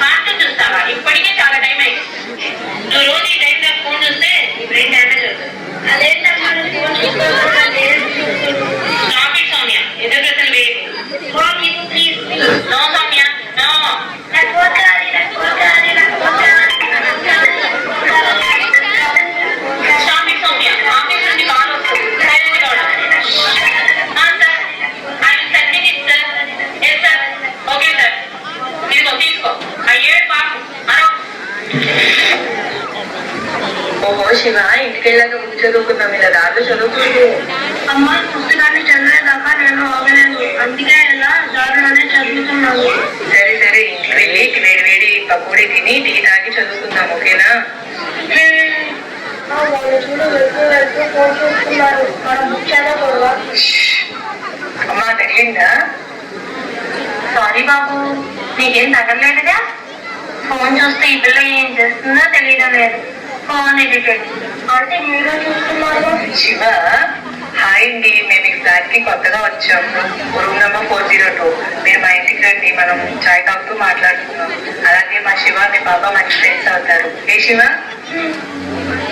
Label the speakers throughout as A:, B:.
A: Cartoon చూస్తావా? ఇప్పటికే చాలా టైం అయింది. నువ్వు రోజు ఈ టైం నాకు ఫోన్ చూస్తే నీ బ్రెయిన్ డ్యామేజ్ అవుతుంది. స్టాప్ ఇట్ సౌమ్య, ఎదురు ప్రశ్నలు వేయకు. No Soumya, no. Stop it Soumya, office నుండి కాల్ వస్తుంది. సైలెంట్ గా ఉండాలి. Sir, I will sending it sir. Yes sir. Okay sir. తీసుకో తీసుకో. అయ్యేడు పాపం అనో. ఓహో శివ, ఇంటికి వెళ్ళాక ముందు చదువుకున్నాం, ఇలా దాంట్లో చదువుకుంటూ.
B: అమ్మాయి పుస్తకాన్ని చదివేదాకా నేను ఆగలేను, అందుకే ఇలా దారిలోనే చదువుతున్నాను.
A: సరే సరే, ఇంటికి వెళ్ళి వేడి వేడి పకోడీ తిని టీ తాగి చదువుకుందాం, ఓకేనా?
B: వాళ్ళు చూడు వెళ్తూ వెళ్తూ ఫోన్ చూస్తున్నారు. మనం బుక్ చదవకూడదా?
A: అమ్మా తెలియందా? సారీ బాబు, నీకేం తగలేదుగా? ఫోన్ చూస్తే ఈ పిల్ల ఏం చేస్తుందో తెలియడం లేదు. ఫోన్ ఎడిటెడ్
B: అంటే మీరే చూస్తున్నారు.
A: శివ, హాయ్ అండి, మేము ఈ ఫ్లాట్ కి కొత్తగా వచ్చాము. Room number 402. మీరు మా ఇంటికి రండి, మనం చాయ్ తాగుతూ మాట్లాడుతున్నాం. అలాగే మా శివ, మీ బాబా మంచి ఫ్రెండ్స్ అవుతారు. ఏ Shiva?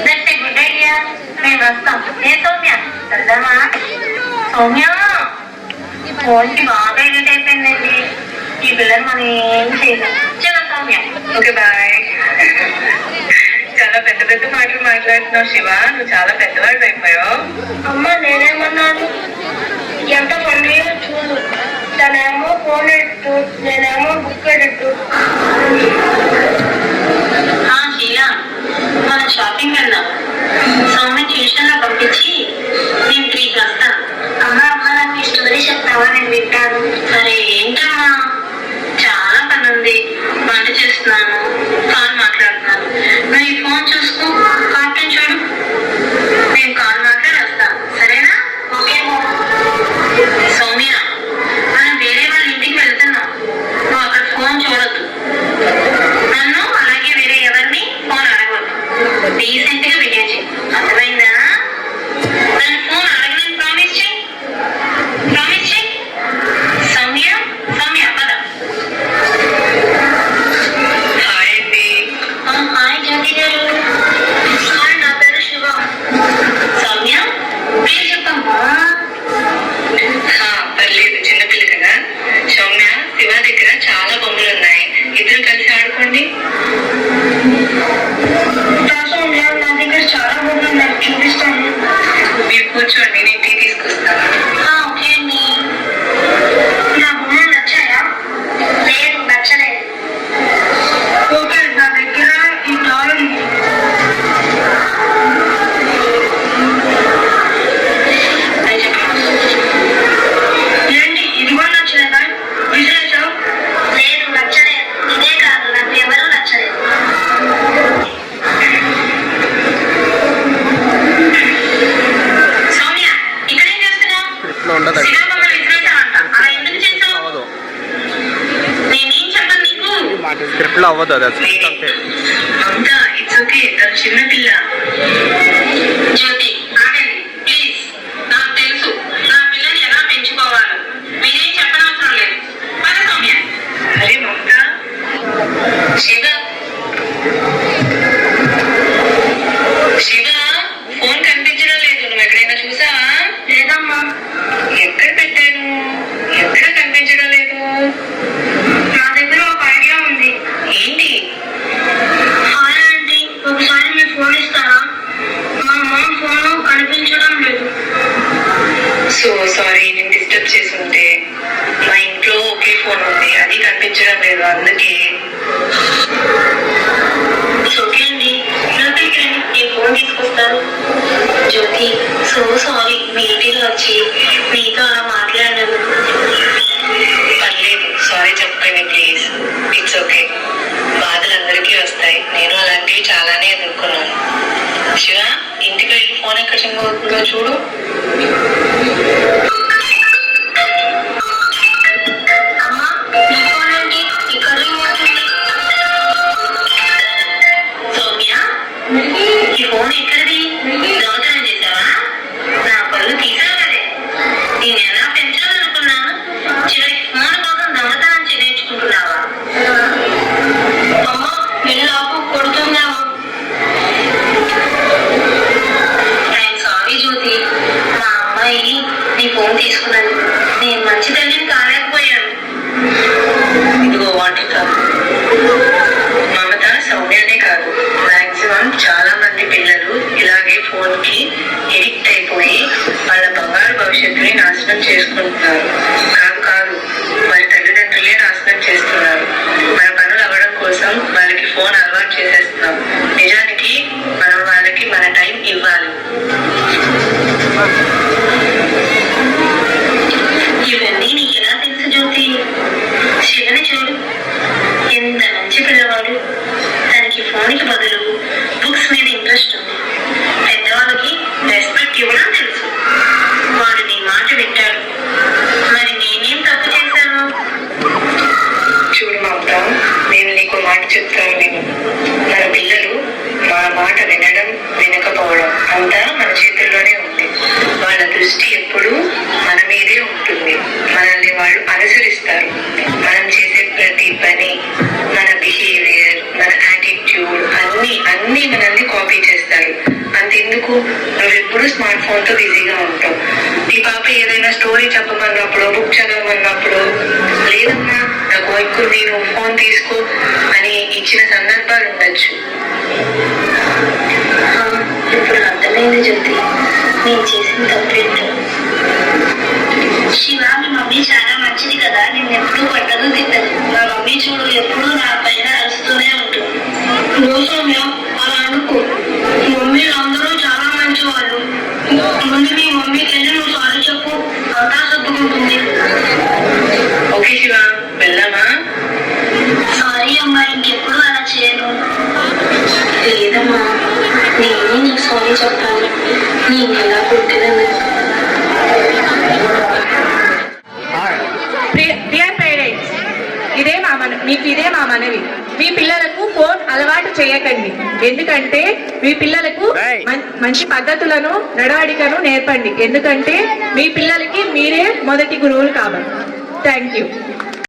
A: That's a good idea. మేము వస్తాం. ఏ సౌమ్య వెళ్దామా? సౌమ్య, ఫోన్ కి బాగా ఎడిట్ అయిపోయిందండి. ఈ పిల్లలు మనం ఏం చేయలేం. చలో సౌమ్య. Okay bye. చాలా పెద్ద పెద్ద మాటలు మాట్లాడుతున్నావు శివ, నువ్వు చాలా పెద్దవాడు అయిపోయావు.
B: అమ్మ నేనేమన్నాను? ఎంత పండుగ చూడు, తనేమో ఫోన్ ఎట్టు, నేనేమో బుక్ ఎట్టు.
A: షీలా, మనం షాపింగ్ వెళ్దాం. సౌమ్య ట్యూషన్ లో పంపించి నేను 3కి వస్తాను.
B: అమ్మ అమ్మ నాకు స్టోరీ చెప్తావా? నేను వింటాను.
A: సరే. ఏంటమ్మా? చాలా పని ఉంది, వంట చేస్తున్నాను, కాల్ మాట్లాడుతున్నాను. నువ్వు ఈ ఫోన్ చూసుకో, కార్టూన్ చూడు. నేను కాల్ మాట్లాడి వస్తాను, సరేనా?
B: ఓకే
A: సౌమ్య, మనం వేరే వాళ్ళ ఇంటికి వెళ్తున్నాం. నువ్వు అక్కడ ఫోన్ చూడొద్దు. నన్ను అలాగే వేరే ఎవరిని ఫోన్ అడగవద్దు. డీసెంట్ గా బిహేవ్ చేయి, అర్థమైందా? నన్ను ఫోన్ అడగని ప్రామిస్ చేయి. ప్రామిస్ చేయి. సౌమ్య, సౌమ్య పద. హాయ్ అండి. హాయ్ జ్యోతి గారు.
B: నా పేరు శివ.
A: సౌమ్య, పేరు చెప్పమ్మా. పర్లేదు, చిన్నపిల్ల కదా. సౌమ్య, శివ దగ్గర చాలా బొమ్మలు ఉన్నాయి, ఇద్దరు కలిసి ఆడుకోండి.
B: సౌమ్య, నా దగ్గర చాలా బొమ్మలు నాకు చూపిస్తాను.
A: మీరు కూర్చోండి, నేను టీ తీసుకొస్తాను.
B: ఓకే అండి. నా బొమ్మలు నచ్చాయా? లేదు, నచ్చలేదు. ఓకే, నా దగ్గర ఈ డాల్ ఉంది. ఏంటి, ఇది కూడా నచ్చలేదా? విసిరేసావు? లేదు, నచ్చలేదు. ఇదే కాదు, నాకు ఎవరు నచ్చలేదు.
A: సౌమ్య, ఇక్కడేం చేస్తున్నావు? శివ బొమ్మలు విసిరేసావంట, అలా ఎందుకు చేసావు? నేనేం చెప్పను నీకు.
C: స్క్రిప్ట్ లో అవ్వదు అది అంతే.
A: అంతా ఇట్స్ ఓకే, తను చిన్నపిల్ల. జ్యోతి, ఆగండి ప్లీజ్. నాకు తెలుసు నా పిల్లని ఎలా పెంచుకోవాలో. మీరేం చెప్పనవసరం లేదు. పద సౌమ్య. అరే మమత, శివ, శివ, ఫోన్ కనిపించడం లేదు. నువ్వు ఎక్కడైనా చూసావా?
B: లేదమ్మా.
A: ఎక్కడ పెట్టాను? ఎక్కడ కనిపించడం లేదు.
B: నా దగ్గర ఒక ఐడియా ఉంది.
A: ఏంటి?
B: హాయ్ ఆంటీ, ఒకసారి మీ ఫోన్ ఇస్తారా? మా మామ ఫోన్ కనిపించడం లేదు.
A: సో సారీ, నేను డిస్టర్బ్ చేస్తుంటే. మా ఇంట్లో ఒకే ఫోన్ ఉంది, అది కనిపించడం లేదు, అందుకే. ఓకే అండి, లోపలికి రండి, నేను ఫోన్ తీసుకొస్తాను. జ్యోతి, సో సారీ, మీ ఇంటిలో వచ్చి మీతో అలా మాట్లాడాను. పర్లేదు, సారీ చెప్పండి ప్లీజ్. It's okay. బాధలు అందరికీ వస్తాయి, నేను అలాంటివి చాలానే ఎదుర్కొన్నాను. శివ, ఇంటికి వెళ్ళి ఫోన్ ఎక్కడ చిమ్మవుతుందో చూడు.
B: అమ్మా, మీ ఫోన్ ఏంటి ఇక్కడ రింగ్ అవుతుంది?
A: సౌమ్య, ఈ ఫోన్ ఎక్కడిది? దొంగతనం చేసావా? నా పళ్ళు తీసావు కదే. నేను ఎలా పెంచాలనుకున్నాను, చివరికి ఫోన్ కోసం దొంగతనం నేర్చుకుంటున్నావా? నేర్చుకుంటున్నారు. కాదు, వారి తల్లిదండ్రులే నాశనం చేస్తున్నారు. మన పనులు అవ్వడం కోసం వాళ్ళకి ఫోన్ అలవాటు చేసేస్తున్నాం. నిజానికి మనం వాళ్ళకి మన టైం ఇవ్వాలి.
B: ఇవన్నీ నీకు ఎలా తెలుసు జ్యోతి? శివని చూడు, ఎంత మంచి పిల్లవాడు. తనకి ఫోన్కి బదులు బుక్స్ మీద ఇంట్రెస్ట్ ఉంది. పెద్దవాళ్ళకి రెస్పెక్ట్ ఇవ్వడం తెలుసు. వాడు నీ మాట వింటాడు. మరి నేనేం తప్పు చేశాను?
A: చూడు మమత, నేను నీకు మాట చెప్తాను నేను. మన పిల్లలు మన మాట వినడం వినకపోవడం అంతా మన చేతుల్లోనే ఉంది. వాళ్ళ దృష్టి ఎప్పుడూ మన మీదే ఉంటుంది. మనల్ని వాళ్ళు అనుసరిస్తారు. మనం చేసే ప్రతి పని, మన బిహేవియర్, మన యాటిట్యూడ్ అన్ని మనల్ని కాపీ చేస్తారు. అంతెందుకు, నువ్వెప్పుడు స్మార్ట్ ఫోన్ తో బిజీగా ఉంటావు. ఈ పాప ఏదైనా స్టోరీ చెప్పమన్నప్పుడు, బుక్ చదవమన్నప్పుడు లేదమ్మా నాకు వర్క్ ఉంది, నువ్వు ఫోన్ తీసుకో అని ఇచ్చిన సందర్భాలు ఉండొచ్చు.
B: ఇప్పుడు అర్థమైంది జ్యోతి, నేను చేసిన తప్పేంటో. శివ, మీ మమ్మీ చాలా మంచిది కదా, నేను ఎప్పుడూ పట్టదు తిట్టదు. మా మమ్మీ చూడు ఎప్పుడూ నా పైన అరుస్తూనే ఉంటుంది. సౌమ్య, అలా అనుకో. మమ్మీ అందరూ చాలా మంచి వాళ్ళు. ముందు మీ మమ్మీకి వెళ్ళి నువ్వు సారీ చెప్పు, అంతా సర్దుకుంటుంది.
A: ఓకే శివ, వెళ్దామా?
B: సారీ అమ్మా, ఇంకెప్పుడు అలా చేయను. లేదమ్మా, నేనే నీకు సారీ చెప్పాలి. నేను ఎలా పుట్టినది.
D: డియర్ పేరెంట్స్, మీకు ఇదే మా మనవి. మీ పిల్లలకు ఫోన్ అలవాటు చేయకండి. ఎందుకంటే మీ పిల్లలకు మంచి పద్ధతులను, నడవడికను నేర్పండి. ఎందుకంటే మీ పిల్లలకి మీరే మొదటి గురువులు కాబట్టి. Thank you.